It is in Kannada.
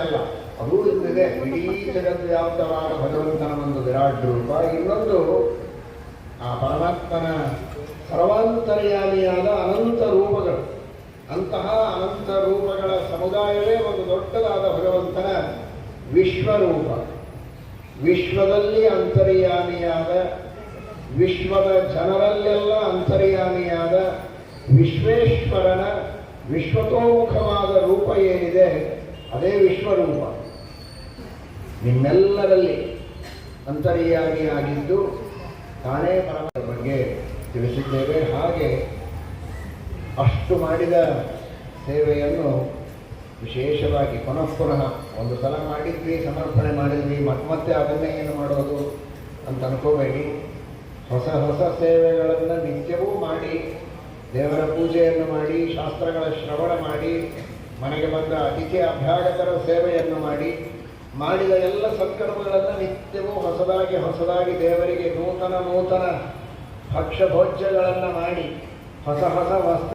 ಅಲ್ಲ, ಅದು ಇದೆ. ಇಡೀ ಜಗದ್ವ್ಯಾಪ್ತವಾದ ಭಗವಂತನ ಒಂದು ವಿರಾಟ್ ರೂಪ. ಇನ್ನೊಂದು ಆ ಪರಮಾತ್ಮನ ಸರ್ವಾಂತರ್ಯಾಮಿಯಾದ ಅನಂತ ರೂಪಗಳು. ಅಂತಹ ಅನಂತ ರೂಪಗಳ ಸಮುದಾಯವೇ ಒಂದು ದೊಡ್ಡದಾದ ಭಗವಂತನ ವಿಶ್ವರೂಪ. ವಿಶ್ವದಲ್ಲಿ ಅಂತರ್ಯಾಮಿಯಾದ, ವಿಶ್ವದ ಜನರಲ್ಲೆಲ್ಲ ಅಂತರ್ಯಾಮಿಯಾದ ವಿಶ್ವೇಶ್ವರನ ವಿಶ್ವತೋಮುಖವಾದ ರೂಪ ಏನಿದೆ ಅದೇ ವಿಶ್ವರೂಪ. ನಿಮ್ಮೆಲ್ಲರಲ್ಲಿ ಅಂತರ್ಯಾಮಿಯಾಗಿದ್ದು ತಾನೇ ಪರಮಾತ್ಮನ ಬಗ್ಗೆ ತಿಳಿಸಿದ್ದೇವೆ. ಹಾಗೆ ಅಷ್ಟು ಮಾಡಿದ ಸೇವೆಯನ್ನು ವಿಶೇಷವಾಗಿ ಪುನಃ ಒಂದು ಸಲ ಮಾಡಿದ್ವಿ, ಸಮರ್ಪಣೆ ಮಾಡಿದ್ವಿ, ಮತ್ತೆ ಅದನ್ನೇ ಏನು ಮಾಡೋದು ಅಂತ ಅನ್ಕೋಬೇಡಿ. ಹೊಸ ಹೊಸ ಸೇವೆಗಳನ್ನು ನಿತ್ಯವೂ ಮಾಡಿ, ದೇವರ ಪೂಜೆಯನ್ನು ಮಾಡಿ, ಶಾಸ್ತ್ರಗಳ ಶ್ರವಣ ಮಾಡಿ, ಮನೆಗೆ ಬಂದ ಅತಿಥಿ ಅಭ್ಯಾಗತರ ಸೇವೆಯನ್ನು ಮಾಡಿ, ಮಾಡಿದ ಎಲ್ಲ ಸತ್ಕರ್ಮಗಳನ್ನು ನಿತ್ಯವೂ ಹೊಸದಾಗಿ ದೇವರಿಗೆ ನೂತನ ಭಕ್ಷ್ಯ ಭೋಜ್ಯಗಳನ್ನು ಮಾಡಿ ಹೊಸ ಹೊಸ ವಸ್ತು